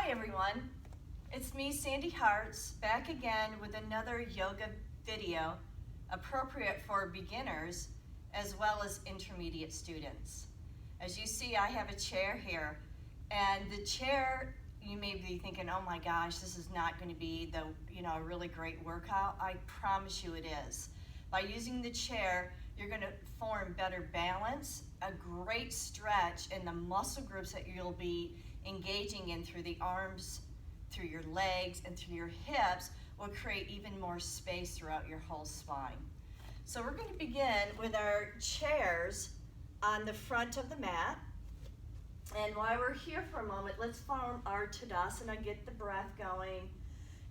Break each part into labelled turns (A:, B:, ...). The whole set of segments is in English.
A: Hi everyone, it's me, Sandy Hartz, back again with another yoga video appropriate for beginners as well as intermediate students. As you see, I have a chair here, and the chair, you may be thinking, oh my gosh, this is not going to be a really great workout. I promise you it is. By using the chair, you're going to form better balance, a great stretch in the muscle groups that you'll be engaging in through the arms, through your legs, and through your hips will create even more space throughout your whole spine. So we're going to begin with our chairs on the front of the mat. And while we're here for a moment, let's form our Tadasana, get the breath going.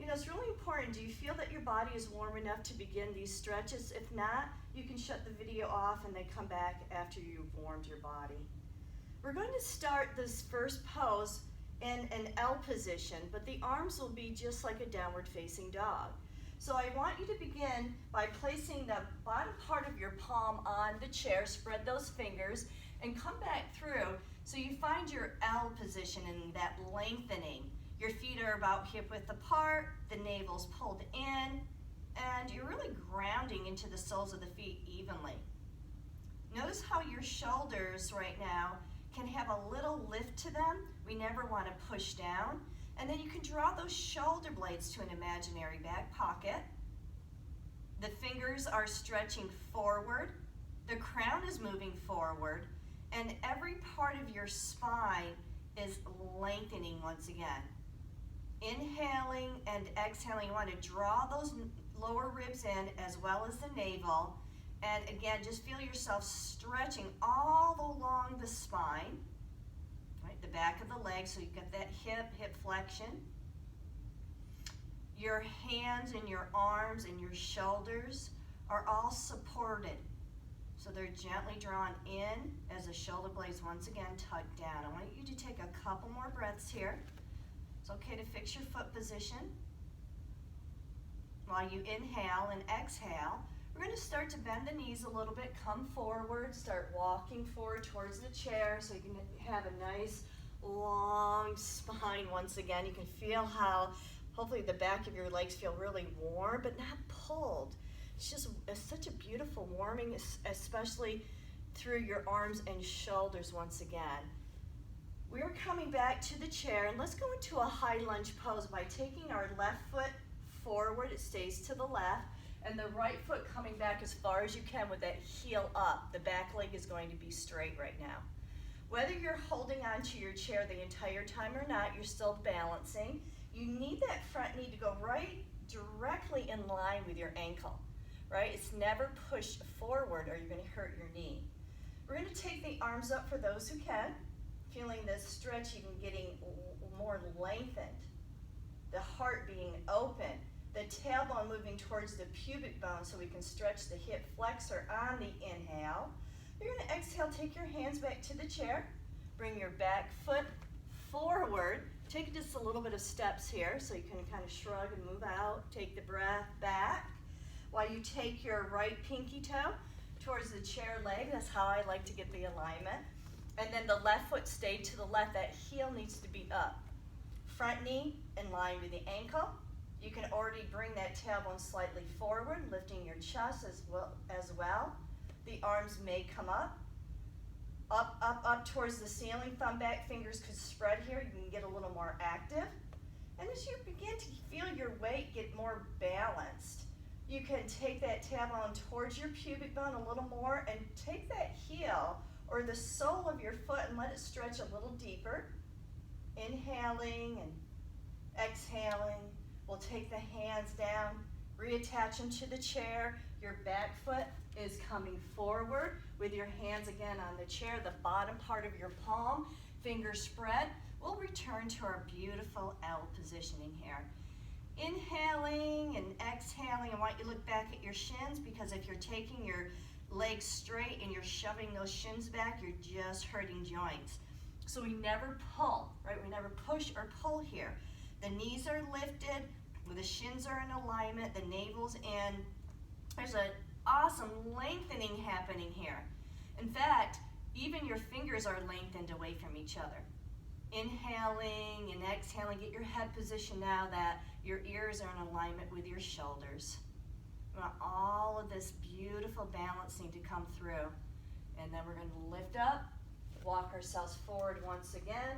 A: You know, it's really important. Do you feel that your body is warm enough to begin these stretches? If not, you can shut the video off and then come back after you've warmed your body. We're going to start this first pose in an L position, but the arms will be just like a downward facing dog. So I want you to begin by placing the bottom part of your palm on the chair, spread those fingers, and come back through so you find your L position in that lengthening. Your feet are about hip width apart, the navel's pulled in, and you're really grounding into the soles of the feet evenly. Notice how your shoulders right now can have a little lift to them. We never want to push down. And then you can draw those shoulder blades to an imaginary back pocket. The fingers are stretching forward. The crown is moving forward. And every part of your spine is lengthening once again. Inhaling and exhaling, you want to draw those lower ribs in as well as the navel. And again, just feel yourself stretching all along the spine, right? The back of the leg, so you've got that hip flexion. Your hands and your arms and your shoulders are all supported. So they're gently drawn in as the shoulder blades once again tug down. I want you to take a couple more breaths here. It's okay to fix your foot position. While you inhale and exhale, we're going to start to bend the knees a little bit, come forward, start walking forward towards the chair so you can have a nice long spine once again. You can feel how hopefully the back of your legs feel really warm but not pulled. It's just such a beautiful warming, especially through your arms and shoulders once again. We're coming back to the chair, and let's go into a high lunge pose by taking our left foot forward. It stays to the left. And the right foot coming back as far as you can with that heel up. The back leg is going to be straight right now. Whether you're holding onto your chair the entire time or not, you're still balancing. You need that front knee to go right directly in line with your ankle, right? It's never pushed forward or you're going to hurt your knee. We're going to take the arms up for those who can, feeling this stretch even getting more lengthened, the heart being open. The tailbone moving towards the pubic bone so we can stretch the hip flexor on the inhale. You're going to exhale, take your hands back to the chair. Bring your back foot forward. Take just a little bit of steps here so you can kind of shrug and move out. Take the breath back while you take your right pinky toe towards the chair leg. That's how I like to get the alignment. And then the left foot stayed to the left. That heel needs to be up. Front knee in line with the ankle. You can already bring that tailbone slightly forward, lifting your chest as well. The arms may come up towards the ceiling. Thumb back, fingers could spread here. You can get a little more active. And as you begin to feel your weight get more balanced, you can take that tailbone towards your pubic bone a little more and take that heel or the sole of your foot and let it stretch a little deeper. Inhaling and exhaling. We'll take the hands down, reattach them to the chair. Your back foot is coming forward with your hands again on the chair, the bottom part of your palm, fingers spread. We'll return to our beautiful L positioning here. Inhaling and exhaling. I want you to look back at your shins because if you're taking your legs straight and you're shoving those shins back, you're just hurting joints. So we never pull, right? We never push or pull here. The knees are lifted, the shins are in alignment, the navel's in. There's an awesome lengthening happening here. In fact, even your fingers are lengthened away from each other. Inhaling and exhaling, get your head positioned now that your ears are in alignment with your shoulders. We want all of this beautiful balancing to come through. And then we're going to lift up, walk ourselves forward once again.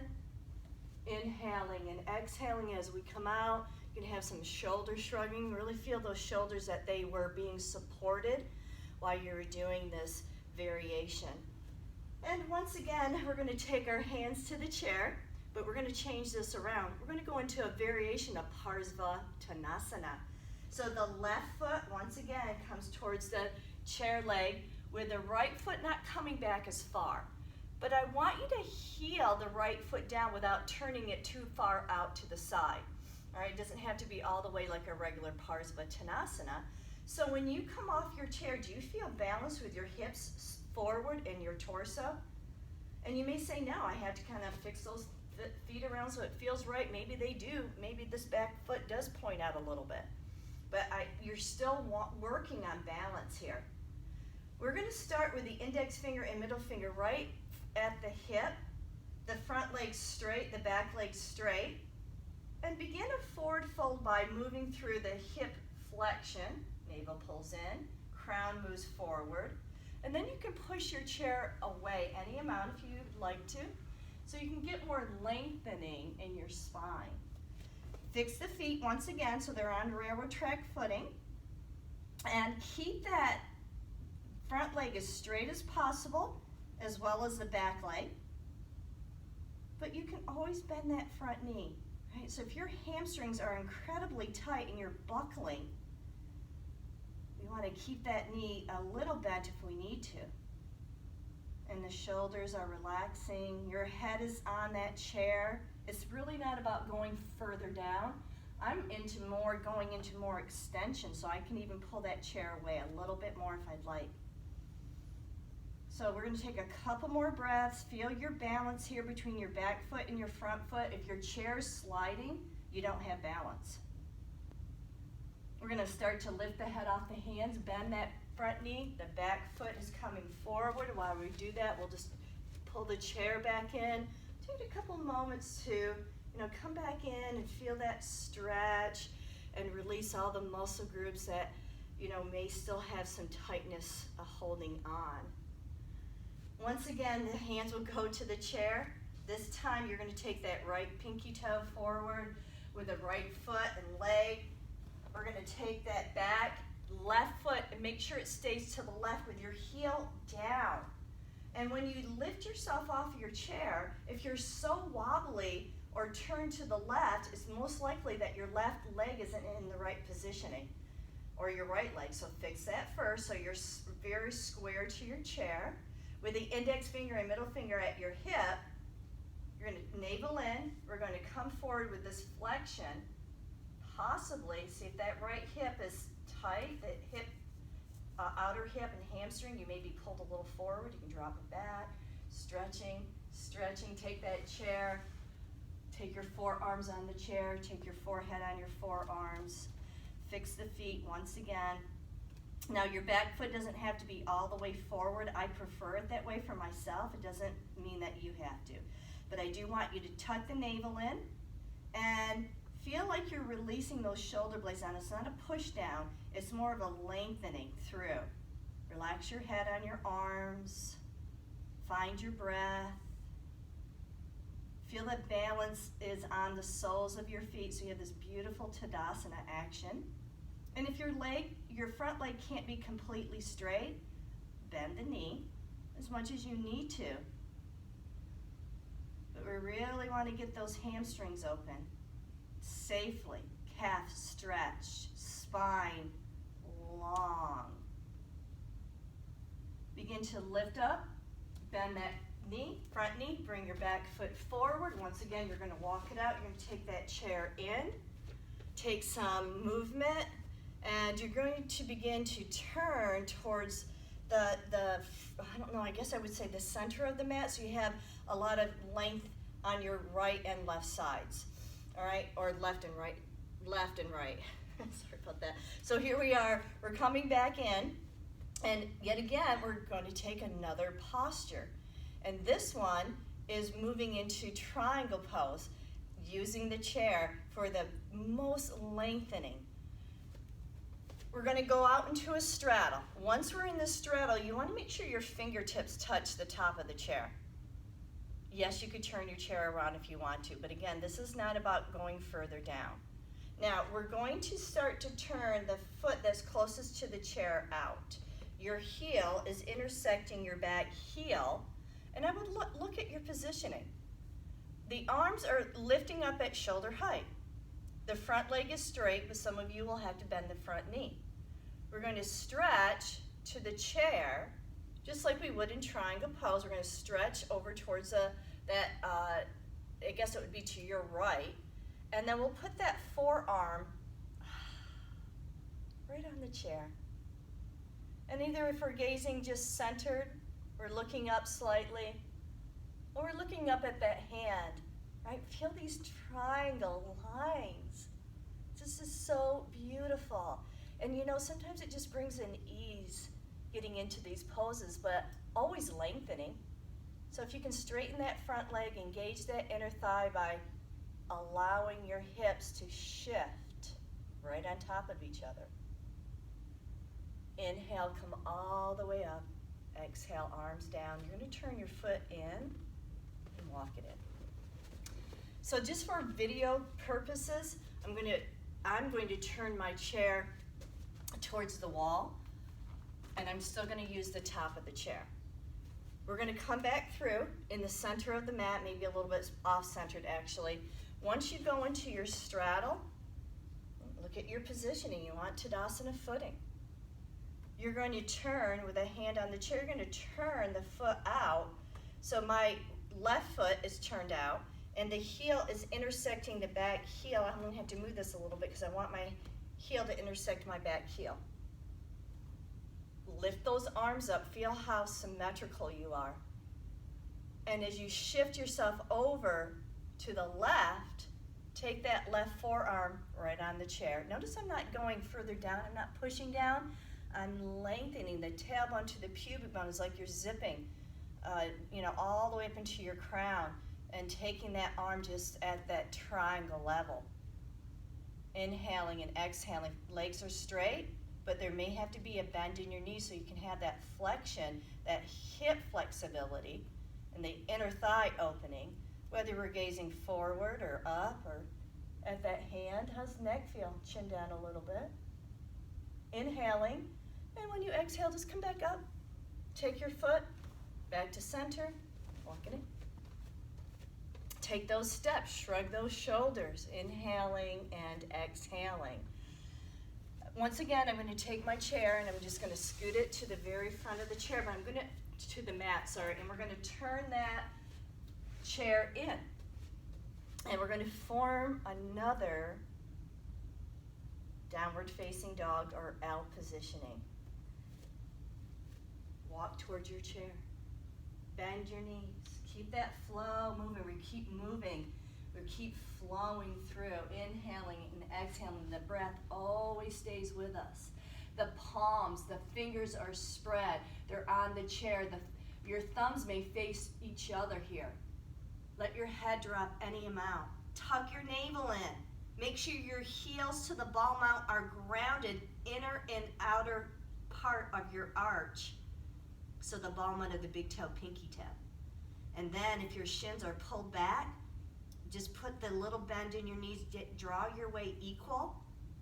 A: Inhaling and exhaling as we come out. You can have some shoulder shrugging. Really feel those shoulders that they were being supported while you were doing this variation. And once again, we're going to take our hands to the chair, but we're going to change this around. We're going to go into a variation of Parsvottanasana. So the left foot, once again, comes towards the chair leg with the right foot not coming back as far. But I want you to heel the right foot down without turning it too far out to the side. All right, it doesn't have to be all the way like a regular Parsvottanasana. So when you come off your chair, do you feel balanced with your hips forward and your torso? And you may say, no, I had to kind of fix those feet around so it feels right. Maybe they do. Maybe this back foot does point out a little bit. But you're still working on balance here. We're going to start with the index finger and middle finger right at the hip, the front leg straight, the back leg straight, and begin a forward fold by moving through the hip flexion. Navel pulls in, crown moves forward, and then you can push your chair away any amount if you'd like to, so you can get more lengthening in your spine. Fix the feet once again so they're on railroad track footing, and keep that front leg as straight as possible, as well as the back leg. But you can always bend that front knee, right? So if your hamstrings are incredibly tight and you're buckling, we want to keep that knee a little bent if we need to. And the shoulders are relaxing. Your head is on that chair. It's really not about going further down. I'm going into more extension, so I can even pull that chair away a little bit more if I'd like. So we're going to take a couple more breaths. Feel your balance here between your back foot and your front foot. If your chair is sliding, you don't have balance. We're going to start to lift the head off the hands, bend that front knee. The back foot is coming forward. While we do that, we'll just pull the chair back in. Take a couple moments to, come back in and feel that stretch and release all the muscle groups that, may still have some tightness holding on. Once again, the hands will go to the chair. This time you're going to take that right pinky toe forward with the right foot and leg. We're going to take that back left foot and make sure it stays to the left with your heel down. And when you lift yourself off your chair, if you're so wobbly or turned to the left, it's most likely that your left leg isn't in the right positioning, or your right leg. So fix that first so you're very square to your chair. With the index finger and middle finger at your hip, you're going to navel in. We're going to come forward with this flexion. Possibly, see if that right hip is tight, the hip, outer hip and hamstring, you may be pulled a little forward. You can drop it back. Stretching, stretching. Take that chair. Take your forearms on the chair. Take your forehead on your forearms. Fix the feet once again. Now your back foot doesn't have to be all the way forward. I prefer it that way for myself. It doesn't mean that you have to. But I do want you to tuck the navel in and feel like you're releasing those shoulder blades down. It's not a push down. It's more of a lengthening through. Relax your head on your arms. Find your breath. Feel that balance is on the soles of your feet, so you have this beautiful Tadasana action. And if your front leg can't be completely straight, bend the knee as much as you need to. But we really want to get those hamstrings open safely. Calf stretch, spine long. Begin to lift up, bend that knee, front knee, bring your back foot forward. Once again, you're going to walk it out. You're going to take that chair in, take some movement, and you're going to begin to turn towards the I don't know, I guess I would say the center of the mat, so you have a lot of length on your right and left sides, all right, or left and right. Sorry about that. So here we are, we're coming back in, and yet again, we're going to take another posture. And this one is moving into triangle pose, using the chair for the most lengthening. We're going to go out into a straddle. Once we're in the straddle, you want to make sure your fingertips touch the top of the chair. Yes, you could turn your chair around if you want to, but again, this is not about going further down. Now, we're going to start to turn the foot that's closest to the chair out. Your heel is intersecting your back heel, and I would look at your positioning. The arms are lifting up at shoulder height. The front leg is straight, but some of you will have to bend the front knee. We're going to stretch to the chair, just like we would in triangle pose. We're going to stretch over towards I guess it would be to your right. And then we'll put that forearm right on the chair. And either if we're gazing just centered, we're looking up slightly, or we're looking up at that hand, right? Feel these triangle lines. This is so beautiful. And you know, sometimes it just brings an ease getting into these poses, but always lengthening. So if you can straighten that front leg, engage that inner thigh by allowing your hips to shift right on top of each other. Inhale, come all the way up. Exhale, arms down. You're going to turn your foot in and walk it in. So just for video purposes, I'm going to turn my chair towards the wall, and I'm still going to use the top of the chair. We're going to come back through in the center of the mat, maybe a little bit off-centered actually. Once you go into your straddle, look at your positioning. You want Tadasana footing. You're going to turn with a hand on the chair. You're going to turn the foot out. So my left foot is turned out, and the heel is intersecting the back heel. I'm going to have to move this a little bit because I want my heel to intersect my back heel. Lift those arms up. Feel how symmetrical you are. And as you shift yourself over to the left, take that left forearm right on the chair. Notice I'm not going further down. I'm not pushing down. I'm lengthening the tailbone to the pubic bone. It's like you're zipping, all the way up into your crown and taking that arm just at that triangle level. Inhaling and exhaling. Legs are straight, but there may have to be a bend in your knees so you can have that flexion, that hip flexibility, and the inner thigh opening. Whether we're gazing forward or up or at that hand. How's the neck feel? Chin down a little bit. Inhaling, and when you exhale, just come back up. Take your foot back to center, walk it in. Take those steps, shrug those shoulders, inhaling and exhaling. Once again, I'm going to take my chair and I'm just going to scoot it to the very front of the chair, but I'm going to the mat, sorry, and we're going to turn that chair in, and we're going to form another downward facing dog or L positioning. Walk towards your chair, bend your knees, keep that flow moving. We keep moving, we keep flowing through, inhaling and exhaling. The breath always stays with us. The palms, the fingers are spread, they're on the chair. Your thumbs may face each other here. Let your head drop any amount. Tuck your navel in. Make sure your heels to the ball mount are grounded, inner and outer part of your arch. So the ball mount of the big toe, pinky toe. And then if your shins are pulled back, just put the little bend in your knees, draw your way equal.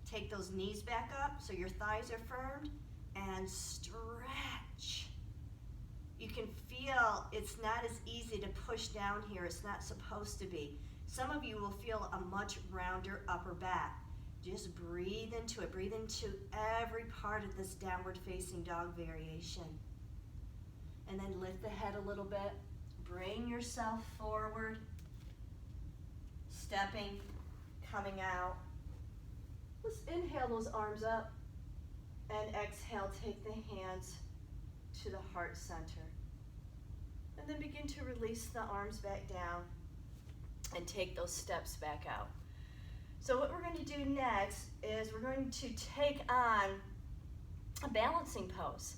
A: Take those knees back up so your thighs are firmed, and stretch. You can feel it's not as easy to push down here. It's not supposed to be. Some of you will feel a much rounder upper back. Just breathe into it. Breathe into every part of this downward facing dog variation. And then lift the head a little bit. Bring yourself forward. Stepping, coming out. Let's inhale those arms up. And exhale, take the hands to the heart center. And then begin to release the arms back down and take those steps back out. So what we're going to do next is we're going to take on a balancing pose.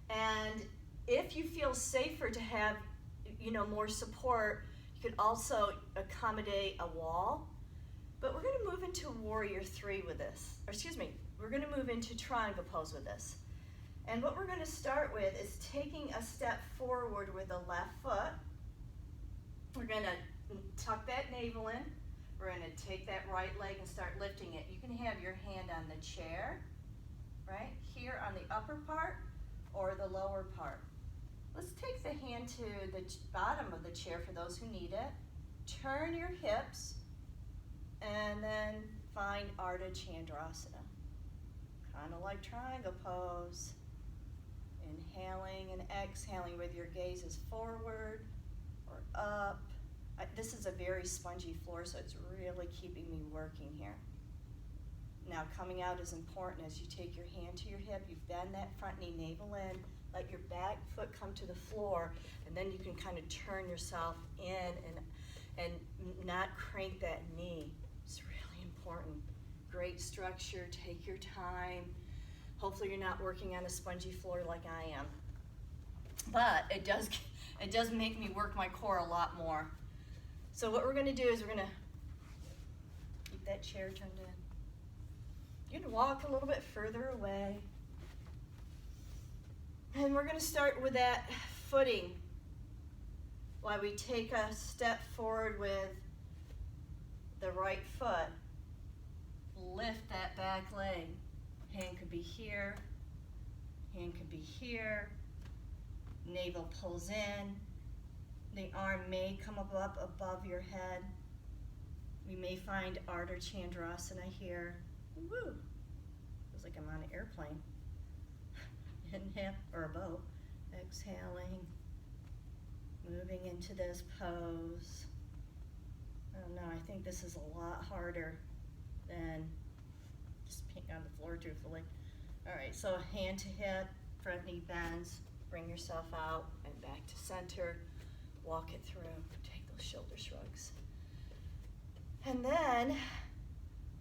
A: And if you feel safer to have more support, you could also accommodate a wall. But we're gonna move into warrior three with this, or excuse me, we're gonna move into triangle pose with this. And what we're gonna start with is taking a step forward with the left foot. We're gonna tuck that navel in. We're gonna take that right leg and start lifting it. You can have your hand on the chair, right? Here on the upper part or the lower part. Let's take the hand to the bottom of the chair for those who need it. Turn your hips and then find Ardha Chandrasana. Kind of like triangle pose. Inhaling and exhaling with your gazes forward or up. This is a very spongy floor, so it's really keeping me working here. Now coming out is important as you take your hand to your hip, you bend that front knee, navel in, let your back foot come to the floor, and then you can kind of turn yourself in and not crank that knee. It's really important. Great structure, take your time. Hopefully you're not working on a spongy floor like I am. But it does make me work my core a lot more. So what we're gonna do is we're gonna keep that chair turned in. You're gonna walk a little bit further away. And we're gonna start with that footing while we take a step forward with the right foot. Lift that back leg. Hand could be here, hand could be here. Navel pulls in. The arm may come up above your head. We may find Ardha Chandrasana here. Woo! Feels like I'm on an airplane. Inhale, or a boat. Exhaling. Moving into this pose. Oh no, I think this is a lot harder than just being on the floor truthfully. All right, so hand to hip, front knee bends, bring yourself out and back to center. Walk it through, take those shoulder shrugs. And then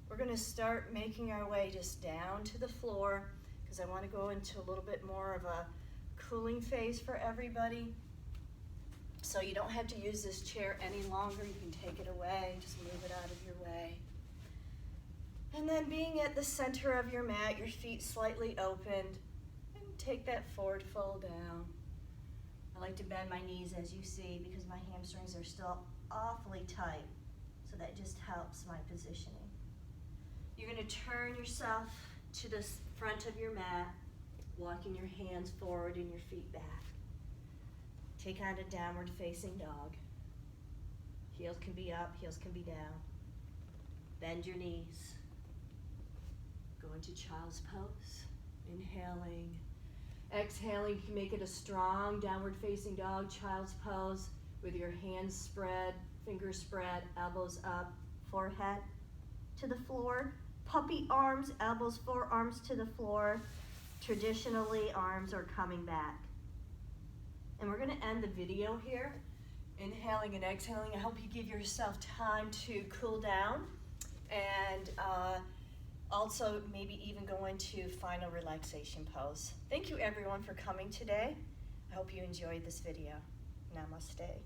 A: we're gonna start making our way just down to the floor because I wanna go into a little bit more of a cooling phase for everybody. So you don't have to use this chair any longer. You can take it away, just move it out of your way. And then being at the center of your mat, your feet slightly opened, and take that forward fold down. I like to bend my knees as you see because my hamstrings are still awfully tight, so that just helps my positioning. You're gonna turn yourself to the front of your mat, walking your hands forward and your feet back. Take on a downward facing dog. Heels can be up, heels can be down. Bend your knees. Go into child's pose. Inhaling. Exhaling, you can make it a strong downward facing dog, child's pose, with your hands spread, fingers spread, elbows up, forehead to the floor. Puppy arms, elbows, forearms to the floor. Traditionally, arms are coming back. And we're gonna end the video here. Inhaling and exhaling. I hope you give yourself time to cool down and also maybe even go into final relaxation pose. Thank you everyone for coming today. I hope you enjoyed this video. Namaste.